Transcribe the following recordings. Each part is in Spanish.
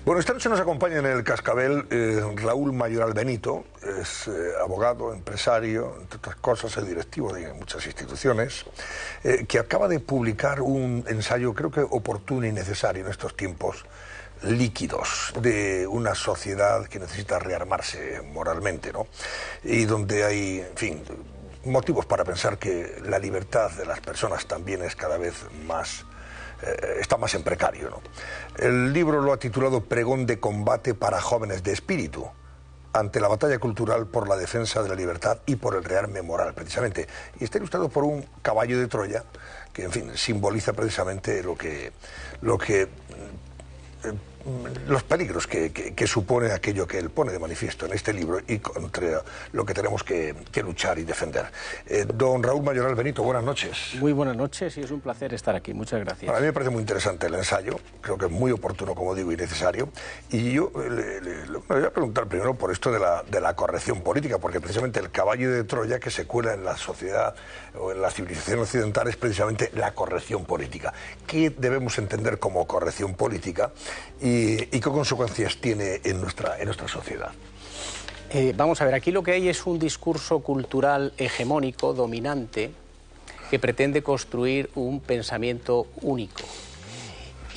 Bueno, esta noche nos acompaña en el Cascabel Raúl Mayoral Benito, es abogado, empresario, entre otras cosas, es directivo de muchas instituciones, que acaba de publicar un ensayo, creo que oportuno y necesario en estos tiempos líquidos de una sociedad que necesita rearmarse moralmente, ¿no? Y donde hay, en fin, motivos para pensar que la libertad de las personas también es cada vez más... está más en precario, ¿no? El libro lo ha titulado Pregón de combate para jóvenes de espíritu, ante la batalla cultural por la defensa de la libertad y por el rearme moral, precisamente. Y está ilustrado por un caballo de Troya que, en fin, simboliza precisamente los peligros que supone aquello que él pone de manifiesto en este libro y contra lo que tenemos que luchar y defender. Don Raúl Mayoral Benito, buenas noches. Muy buenas noches y es un placer estar aquí. Muchas gracias. Para mí me parece muy interesante el ensayo, creo que es muy oportuno, como digo, y necesario. Y yo me voy a preguntar primero por esto de la corrección política, porque precisamente el caballo de Troya que se cuela en la sociedad o en la civilización occidental es precisamente la corrección política. ¿Qué debemos entender como corrección política y qué consecuencias tiene en nuestra sociedad? Vamos a ver, aquí lo que hay es un discurso cultural hegemónico, dominante, que pretende construir un pensamiento único.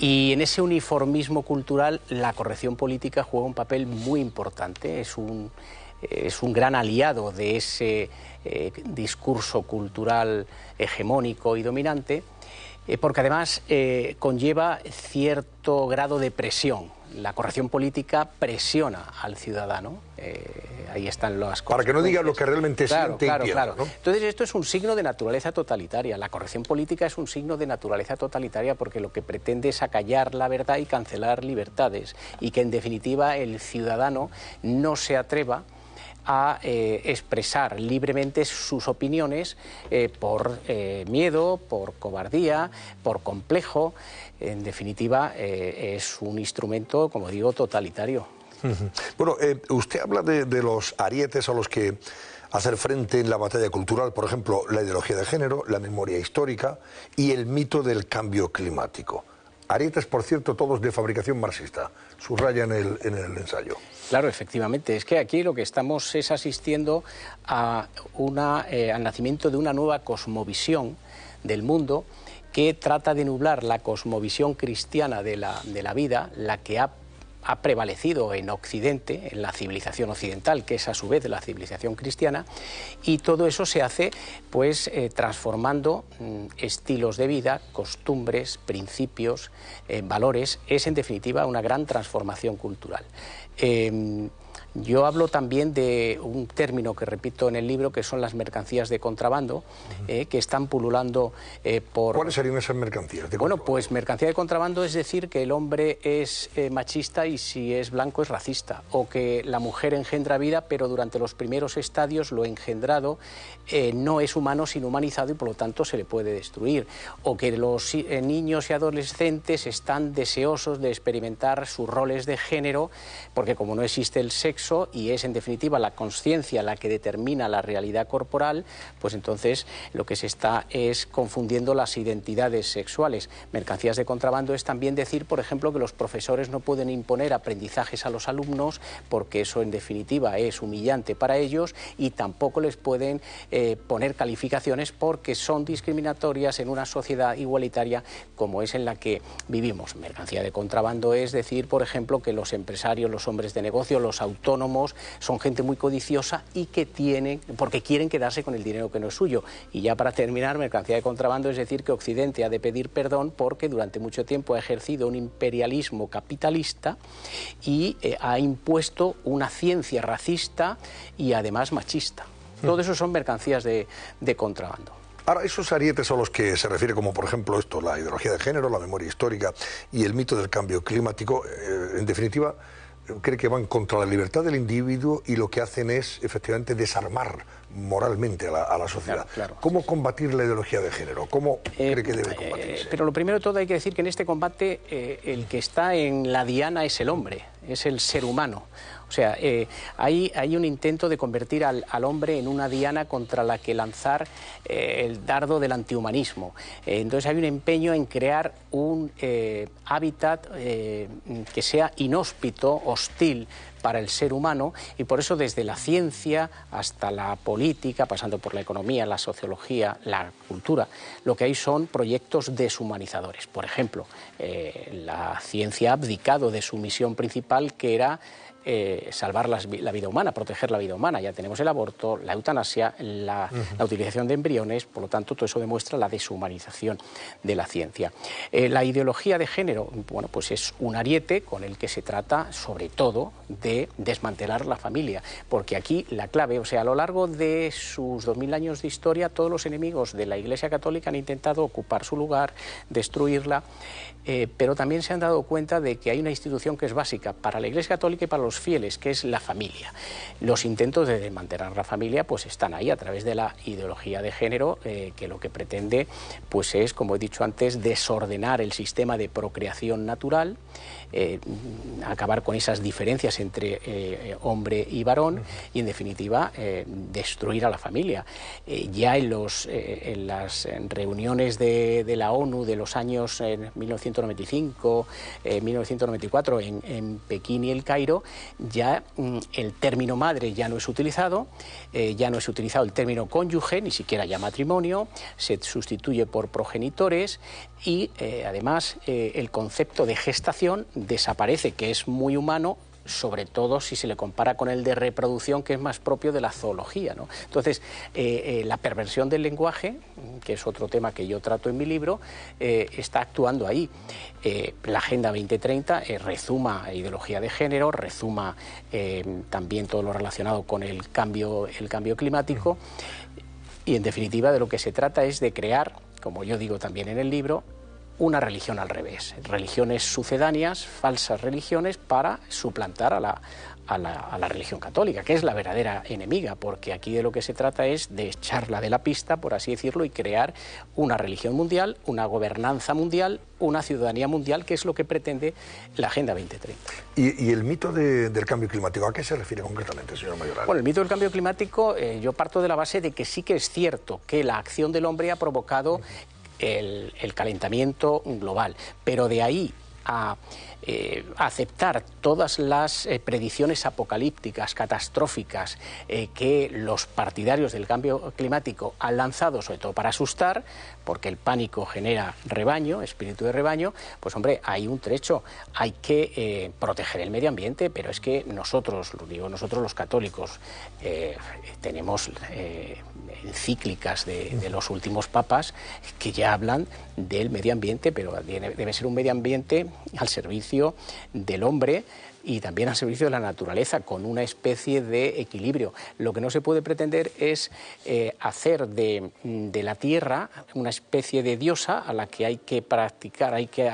Y en ese uniformismo cultural la corrección política juega un papel muy importante, es un gran aliado de ese discurso cultural hegemónico y dominante, porque además conlleva cierto grado de presión. La corrección política presiona al ciudadano. Ahí están las cosas. Para que no diga lo que realmente siente y piensa, ¿no? Entonces esto es un signo de naturaleza totalitaria. La corrección política es un signo de naturaleza totalitaria porque lo que pretende es acallar la verdad y cancelar libertades. Y que en definitiva el ciudadano no se atreva a expresar libremente sus opiniones por miedo, por cobardía, por complejo. En definitiva, es un instrumento, como digo, totalitario. Bueno, usted habla de los arietes a los que hacer frente en la batalla cultural, por ejemplo, la ideología de género, la memoria histórica y el mito del cambio climático. Arietes, por cierto, todos de fabricación marxista, subraya en el ensayo. Claro, efectivamente. Es que aquí lo que estamos es asistiendo a al nacimiento de una nueva cosmovisión del mundo que trata de nublar la cosmovisión cristiana de la vida, la que ha prevalecido en Occidente, en la civilización occidental, que es a su vez la civilización cristiana, y todo eso se hace pues transformando estilos de vida, costumbres, principios, valores. Es en definitiva una gran transformación cultural. Yo hablo también de un término que repito en el libro, que son las mercancías de contrabando, que están pululando por... ¿Cuáles serían esas mercancías de contrabando? Bueno, pues mercancía de contrabando es decir que el hombre es machista y si es blanco es racista, o que la mujer engendra vida, pero durante los primeros estadios lo engendrado no es humano sino humanizado y por lo tanto se le puede destruir, o que los niños y adolescentes están deseosos de experimentar sus roles de género, porque como no existe el sexo y es en definitiva la conciencia la que determina la realidad corporal, pues entonces lo que se está es confundiendo las identidades sexuales. Mercancías de contrabando es también decir, por ejemplo, que los profesores no pueden imponer aprendizajes a los alumnos porque eso en definitiva es humillante para ellos, y tampoco les pueden poner calificaciones porque son discriminatorias en una sociedad igualitaria como es en la que vivimos. Mercancía de contrabando es decir, por ejemplo, que los empresarios, los hombres de negocio, los autónomos son gente muy codiciosa y que porque quieren quedarse con el dinero que no es suyo. Y ya para terminar, mercancía de contrabando es decir que Occidente ha de pedir perdón porque durante mucho tiempo ha ejercido un imperialismo capitalista y ha impuesto una ciencia racista y además machista. Todo eso son mercancías de contrabando. Ahora, esos arietes a los que se refiere, como por ejemplo esto, la ideología de género, la memoria histórica y el mito del cambio climático, en definitiva, cree que van contra la libertad del individuo y lo que hacen es efectivamente desarmar moralmente a la sociedad. Claro. ¿Cómo combatir la ideología de género? ¿Cómo cree que debe combatirse? Pero lo primero de todo hay que decir que en este combate el que está en la diana es el hombre. es el ser humano. O sea, hay un intento de convertir al hombre en una diana contra la que lanzar el dardo del antihumanismo. Entonces hay un empeño en crear un hábitat que sea inhóspito, hostil para el ser humano, y por eso desde la ciencia hasta la política, pasando por la economía, la sociología, la cultura, lo que hay son proyectos deshumanizadores. Por ejemplo, la ciencia ha abdicado de su misión principal, que era salvar la vida humana, proteger la vida humana. Ya tenemos el aborto, la eutanasia, la utilización de embriones, por lo tanto todo eso demuestra la deshumanización de la ciencia. La ideología de género, bueno, pues es un ariete con el que se trata sobre todo de desmantelar la familia, porque aquí la clave, o sea, a lo largo de sus 2000 años de historia, todos los enemigos de la Iglesia Católica han intentado ocupar su lugar, destruirla, pero también se han dado cuenta de que hay una institución que es básica para la Iglesia Católica y para los fieles, que es la familia. Los intentos de desmantelar la familia pues están ahí a través de la ideología de género, que lo que pretende pues es, como he dicho antes, desordenar el sistema de procreación natural, acabar con esas diferencias entre hombre y varón y, en definitiva, destruir a la familia. Ya en las reuniones de la ONU de los años 1995, 1994 en Pekín y el Cairo, ya el término madre ya no es utilizado, ya no es utilizado el término cónyuge, ni siquiera ya matrimonio, se sustituye por progenitores y además el concepto de gestación desaparece, que es muy humano, sobre todo si se le compara con el de reproducción, que es más propio de la zoología, ¿no? Entonces, la perversión del lenguaje, que es otro tema que yo trato en mi libro, está actuando ahí. La Agenda 2030 rezuma ideología de género, rezuma también todo lo relacionado con el cambio climático, y en definitiva de lo que se trata es de crear, como yo digo también en el libro, una religión al revés, religiones sucedáneas, falsas religiones, para suplantar a la religión católica, que es la verdadera enemiga, porque aquí de lo que se trata es de echarla de la pista, por así decirlo, y crear una religión mundial, una gobernanza mundial, una ciudadanía mundial, que es lo que pretende la Agenda 2030. ¿Y el mito del cambio climático, a qué se refiere concretamente, señor Mayoral? Bueno, el mito del cambio climático, yo parto de la base de que sí que es cierto que la acción del hombre ha provocado el calentamiento global, pero de ahí a aceptar todas las predicciones apocalípticas, catastróficas, que los partidarios del cambio climático han lanzado, sobre todo para asustar, porque el pánico genera rebaño, espíritu de rebaño, pues hombre, hay un trecho, hay que proteger el medio ambiente, pero es que nosotros, lo digo nosotros los católicos, tenemos encíclicas de los últimos papas que ya hablan del medio ambiente, pero debe ser un medio ambiente al servicio del hombre y también al servicio de la naturaleza, con una especie de equilibrio. Lo que no se puede pretender es hacer de la tierra una especie de diosa a la que hay que practicar, hay que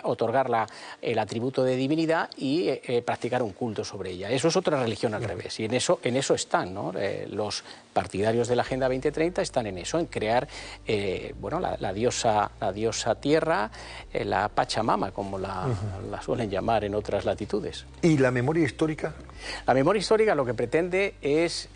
otorgar el atributo de divinidad y practicar un culto sobre ella. Eso es otra religión al revés, y en eso están, ¿no? Los partidarios de la Agenda 2030 están en eso, en crear la diosa tierra, la Pachamama, como la suelen llamar en otras latitudes. ¿Y la memoria histórica? La memoria histórica lo que pretende es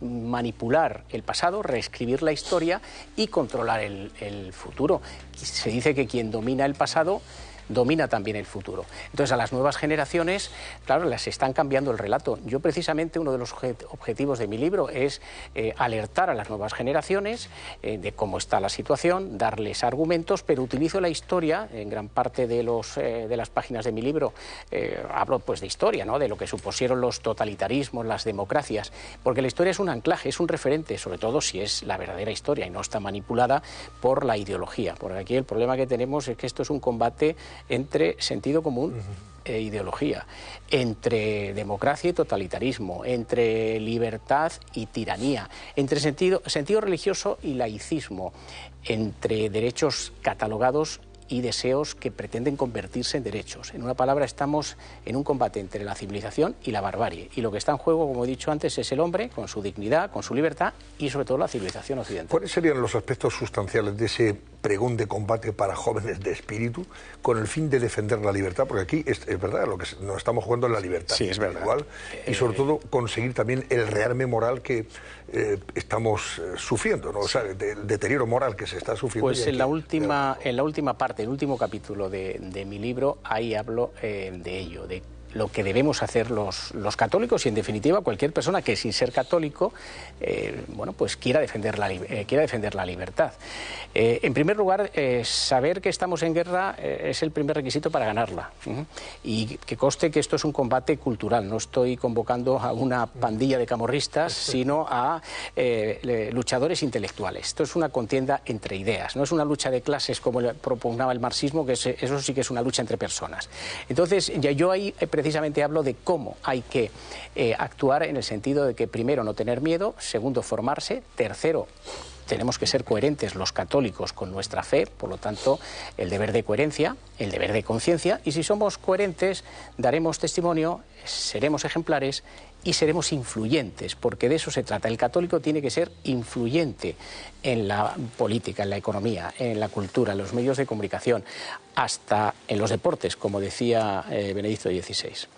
manipular el pasado, reescribir la historia y controlar el futuro. Se dice que quien domina el pasado domina también el futuro. Entonces, a las nuevas generaciones, claro, les están cambiando el relato. Yo, precisamente, uno de los objetivos de mi libro es alertar a las nuevas generaciones de cómo está la situación, darles argumentos, pero utilizo la historia, en gran parte de las páginas de mi libro, hablo pues de historia, ¿no?, de lo que supusieron los totalitarismos, las democracias, porque la historia es un anclaje, es un referente, sobre todo si es la verdadera historia y no está manipulada por la ideología. Porque aquí el problema que tenemos es que esto es un combate entre sentido común e ideología, entre democracia y totalitarismo, entre libertad y tiranía, entre sentido religioso y laicismo, entre derechos catalogados y deseos que pretenden convertirse en derechos. En una palabra, estamos en un combate entre la civilización y la barbarie. Y lo que está en juego, como he dicho antes, es el hombre, con su dignidad, con su libertad y sobre todo la civilización occidental. ¿Cuáles serían los aspectos sustanciales de ese pregón de combate para jóvenes de espíritu, con el fin de defender la libertad, porque aquí es verdad, lo que nos estamos jugando en la libertad sí, es verdad. igual, y sobre todo conseguir también el rearme moral que estamos sufriendo, ¿no? O sea, el deterioro moral que se está sufriendo. Pues en la última parte, el último capítulo de mi libro, ahí hablo de ello, de lo que debemos hacer los católicos y, en definitiva, cualquier persona que, sin ser católico, bueno, pues quiera defender la libertad. En primer lugar, saber que estamos en guerra es el primer requisito para ganarla. Y que conste que esto es un combate cultural. No estoy convocando a una pandilla de camorristas, sino a luchadores intelectuales. Esto es una contienda entre ideas. No es una lucha de clases como propugnaba el marxismo, que eso sí que es una lucha entre personas. Entonces, yo ahí precisamente hablo de cómo hay que actuar, en el sentido de que, primero, no tener miedo; segundo, formarse; tercero, tenemos que ser coherentes los católicos con nuestra fe, por lo tanto, el deber de coherencia, el deber de conciencia, y si somos coherentes, daremos testimonio, seremos ejemplares y seremos influyentes, porque de eso se trata. El católico tiene que ser influyente en la política, en la economía, en la cultura, en los medios de comunicación, hasta en los deportes, como decía Benedicto XVI.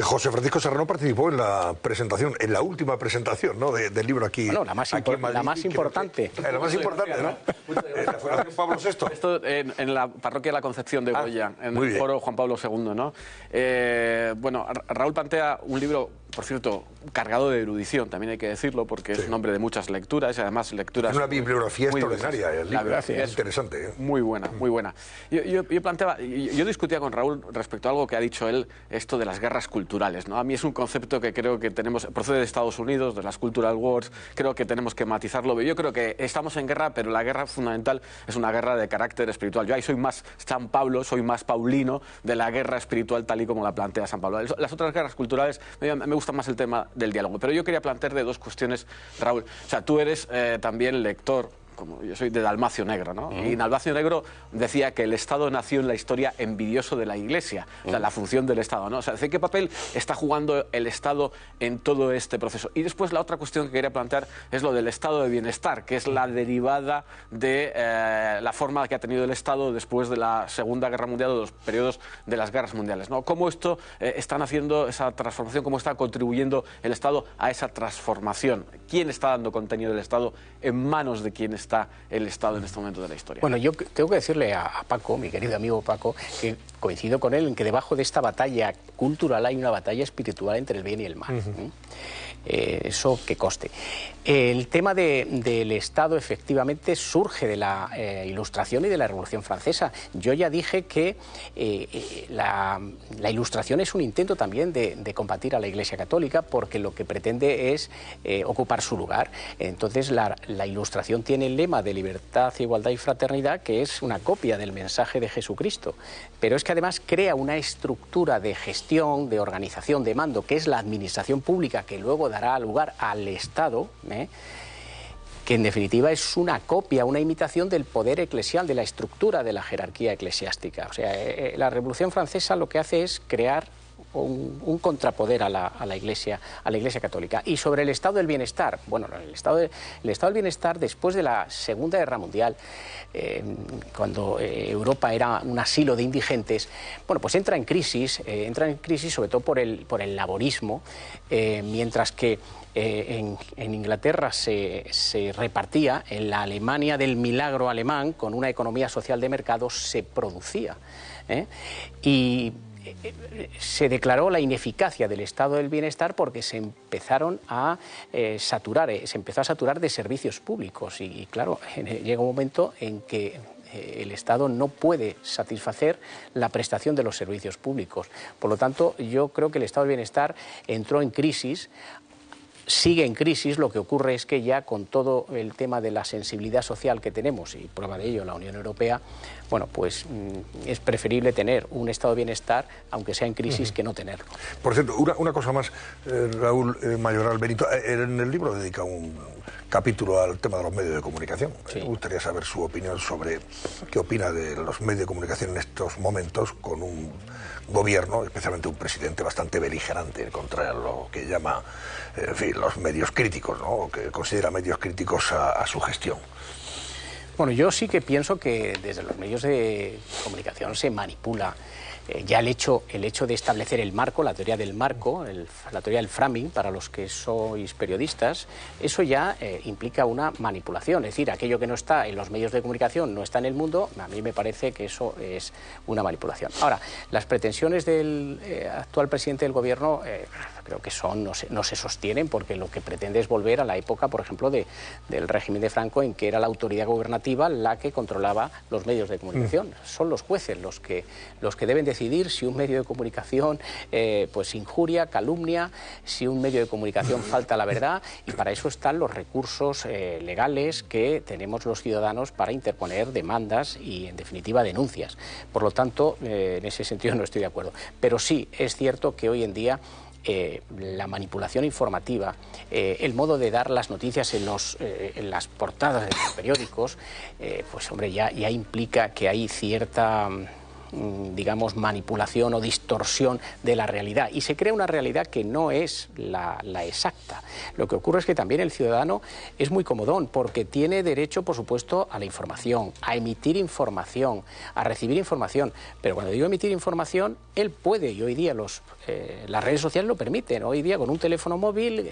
José Francisco Serrano participó en la presentación, en la última presentación, ¿no?, del libro aquí. Bueno, la más importante. La más importante, ¿no? La Fundación Pablo VI. Esto en la parroquia de la Concepción de Goya, en el foro Juan Pablo II, ¿no? Bueno, Raúl plantea un libro, por cierto, cargado de erudición, también hay que decirlo, porque es un hombre de muchas lecturas, y además lecturas... Es una bibliografía extraordinaria, el libro. Es interesante. Muy buena, muy buena. Yo discutía con Raúl respecto a algo que ha dicho él, esto de las guerras culturales, ¿no? A mí es un concepto que creo que procede de Estados Unidos, de las Cultural Wars, creo que tenemos que matizarlo. Yo creo que estamos en guerra, pero la guerra fundamental es una guerra de carácter espiritual. Yo ahí soy más San Pablo, soy más paulino de la guerra espiritual tal y como la plantea San Pablo. Las otras guerras culturales me gusta más el tema del diálogo, pero yo quería plantear de dos cuestiones, Raúl. O sea, tú eres también lector, como yo soy, de Dalmacio Negro, ¿no? Y Dalmacio Negro decía que el Estado nació en la historia envidioso de la Iglesia, o sea, la función del Estado, ¿no? O sea, ¿qué papel está jugando el Estado en todo este proceso? Y después la otra cuestión que quería plantear es lo del estado de bienestar, que es la derivada de la forma que ha tenido el Estado después de la Segunda Guerra Mundial, o de los periodos de las guerras mundiales, ¿no? ¿Cómo esto están haciendo esa transformación? ¿Cómo está contribuyendo el Estado a esa transformación? ¿Quién está dando contenido del Estado? ¿En manos de quién está el Estado en este momento de la historia? Bueno, yo tengo que decirle a Paco, mi querido amigo Paco, que coincido con él en que debajo de esta batalla cultural hay una batalla espiritual entre el bien y el mal. Eso que conste. El tema del Estado efectivamente surge de la Ilustración y de la Revolución Francesa. Yo ya dije que la Ilustración es un intento también de combatir a la Iglesia Católica, porque lo que pretende es ocupar su lugar. Entonces la Ilustración tiene el lema de libertad, igualdad y fraternidad, que es una copia del mensaje de Jesucristo, pero es que además crea una estructura de gestión, de organización, de mando, que es la administración pública, que luego dará lugar al Estado, que en definitiva es una copia, una imitación del poder eclesial, de la estructura de la jerarquía eclesiástica. O sea, la Revolución Francesa lo que hace es crear un contrapoder a la Iglesia Católica. Y sobre el estado del bienestar, bueno, el estado del bienestar después de la Segunda Guerra Mundial, cuando Europa era un asilo de indigentes, bueno, pues entra en crisis sobre todo por el laborismo, mientras que en Inglaterra se repartía, en la Alemania del milagro alemán, con una economía social de mercado, se producía. Y se declaró la ineficacia del estado del bienestar porque se empezaron a saturar, se empezó a saturar de servicios públicos y claro, llega un momento en que el Estado no puede satisfacer la prestación de los servicios públicos. Por lo tanto, yo creo que el estado del bienestar entró en crisis. Sigue en crisis, lo que ocurre es que ya con todo el tema de la sensibilidad social que tenemos, y prueba de ello la Unión Europea, bueno, pues es preferible tener un estado de bienestar, aunque sea en crisis, que no tenerlo. Por cierto, una cosa más, Raúl Mayoral Benito, en el libro dedica un capítulo al tema de los medios de comunicación. Sí. Me gustaría saber su opinión sobre qué opina de los medios de comunicación en estos momentos, con un gobierno, especialmente un presidente bastante beligerante contra lo que llama, en fin, los medios críticos, ¿no? Que considera medios críticos a su gestión. Bueno, yo sí que pienso que desde los medios de comunicación se manipula. Ya el hecho de establecer el marco, la teoría del marco, la teoría del framing, para los que sois periodistas, eso ya implica una manipulación. Es decir, aquello que no está en los medios de comunicación no está en el mundo. A mí me parece que eso es una manipulación. Ahora, las pretensiones del actual presidente del gobierno creo que no se sostienen, porque lo que pretende es volver a la época, por ejemplo, del régimen de Franco, en que era la autoridad gubernativa la que controlaba los medios de comunicación. Son los jueces los que deben decidir si un medio de comunicación pues injuria, calumnia, si un medio de comunicación falta a la verdad, y para eso están los recursos legales que tenemos los ciudadanos para interponer demandas y, en definitiva, denuncias. Por lo tanto, en ese sentido no estoy de acuerdo. Pero sí es cierto que hoy en día la manipulación informativa, el modo de dar las noticias en las portadas de los periódicos, pues hombre, ya implica que hay cierta, digamos, manipulación o distorsión de la realidad, y se crea una realidad que no es la exacta. Lo que ocurre es que también el ciudadano es muy comodón, porque tiene derecho, por supuesto, a la información, a emitir información, a recibir información, pero cuando digo emitir información, él puede, y hoy día las redes sociales lo permiten. Hoy día, con un teléfono móvil,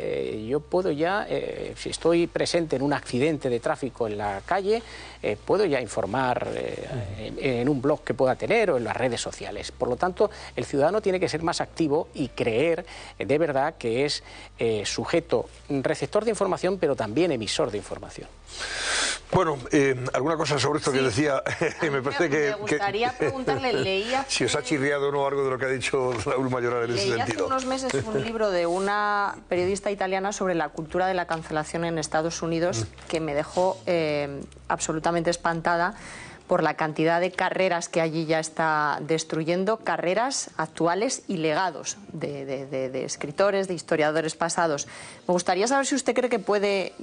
yo puedo ya, si estoy presente en un accidente de tráfico en la calle, puedo ya informar en un blog que pueda tener o en las redes sociales. Por lo tanto, el ciudadano tiene que ser más activo y creer de verdad que es sujeto, receptor de información, pero también emisor de información. Bueno, alguna cosa sobre esto que decía, me parece que... Me gustaría preguntarle, leía... Si os ha chirriado o no algo de lo que ha dicho Raúl Mayoral en ese sentido. Leí hace unos meses un libro de una periodista italiana sobre la cultura de la cancelación en Estados Unidos, que me dejó absolutamente espantada por la cantidad de carreras que allí ya está destruyendo, carreras actuales y legados de escritores, de historiadores pasados. Me gustaría saber si usted cree que puede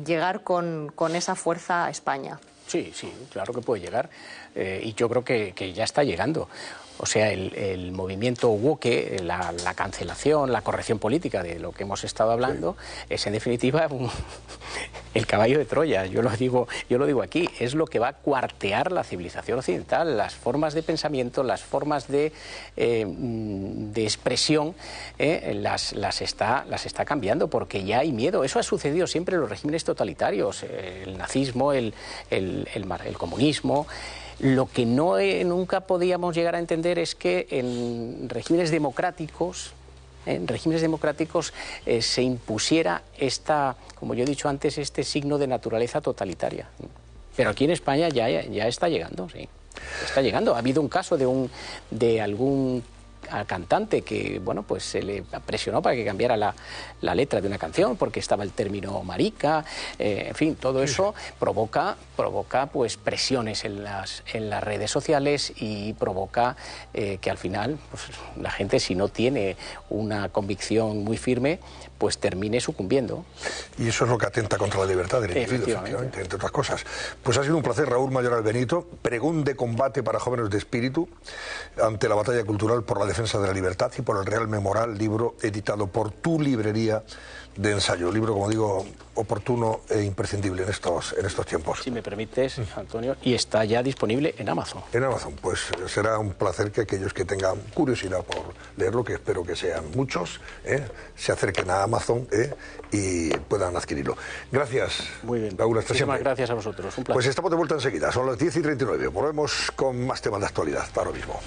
llegar con esa fuerza a España. Sí, claro que puede llegar, y yo creo que ya está llegando. O sea, el movimiento woke, la cancelación, la corrección política de lo que hemos estado hablando, es en definitiva el caballo de Troya. Yo lo digo aquí, es lo que va a cuartear la civilización occidental, las formas de pensamiento, las formas de expresión, las está cambiando, porque ya hay miedo. Eso ha sucedido siempre en los regímenes totalitarios, el nazismo, el comunismo. Lo que nunca podíamos llegar a entender es que en regímenes democráticos se impusiera como yo he dicho antes, este signo de naturaleza totalitaria. Pero aquí en España ya está llegando, sí. Está llegando. Ha habido un caso de algún cantante que, bueno, pues se le presionó para que cambiara la letra de una canción porque estaba el término marica, en fin, todo eso provoca pues presiones en las redes sociales, y provoca que al final pues, la gente, si no tiene una convicción muy firme, pues termine sucumbiendo. Y eso es lo que atenta contra la libertad del individuo, efectivamente, entre otras cosas. Pues ha sido un placer, Raúl Mayoral Benito, pregón de combate para jóvenes de espíritu ante la batalla cultural por la defensa de la libertad y por el Real Memoral, libro editado por Tu Librería de Ensayo. Libro, como digo, oportuno e imprescindible en estos tiempos. Si me permites, Antonio, y está ya disponible en Amazon. En Amazon, pues será un placer que aquellos que tengan curiosidad por leerlo, que espero que sean muchos, se acerquen a Amazon y puedan adquirirlo. Gracias. Muy bien. Raúl, hasta siempre. Gracias a vosotros. Un placer. Pues estamos de vuelta enseguida. Son las 10:39. Volvemos con más temas de actualidad. Hasta ahora mismo.